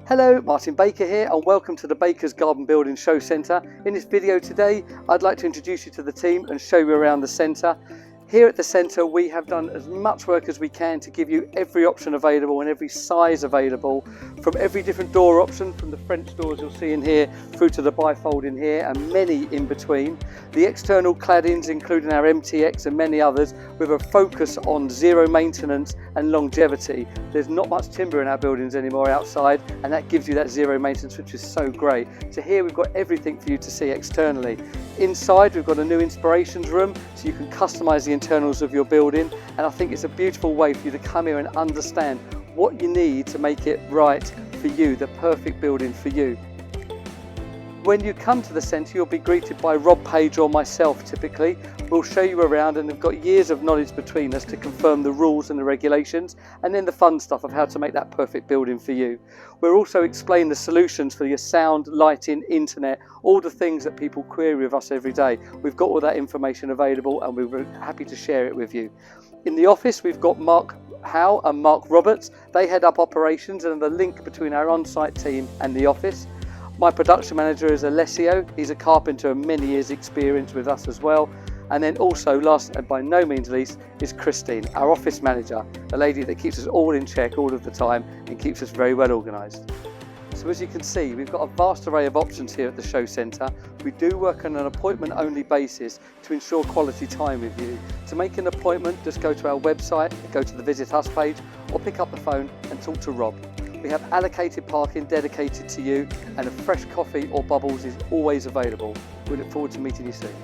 Hello, Martin Baker here and welcome to the Baker's Garden Building Show Centre. In this video today, I'd like to introduce you to the team and show you around the centre. Here at the centre, we have done as much work as we can to give you every option available and every size available, from every different door option, from the French doors you'll see in here, through to the bifold in here and many in between. The external claddings, including our MTX and many others, with a focus on zero maintenance and longevity. There's not much timber in our buildings anymore outside, and that gives you that zero maintenance, which is so great. So here we've got everything for you to see externally. Inside we've got a new inspirations room, so you can customise the internals of your building, and I think it's a beautiful way for you to come here and understand what you need to make it right for you, the perfect building for you. When you come to the centre, you'll be greeted by Rob Page or myself typically. We'll show you around, and we've got years of knowledge between us to confirm the rules and the regulations, and then the fun stuff of how to make that perfect building for you. We'll also explain the solutions for your sound, lighting, internet, all the things that people query with us every day. We've got all that information available and we're happy to share it with you. In the office, we've got Mark Howell and Mark Roberts. They head up operations and are the link between our on-site team and the office. My production manager is Alessio. He's a carpenter and many years experience with us as well. And then also, last and by no means least, is Christine, our office manager, a lady that keeps us all in check all of the time and keeps us very well organised. So as you can see, we've got a vast array of options here at the show centre. We do work on an appointment only basis to ensure quality time with you. To make an appointment, just go to our website, go to the Visit Us page, or pick up the phone and talk to Rob. We have allocated parking dedicated to you, and a fresh coffee or bubbles is always available. We look forward to meeting you soon.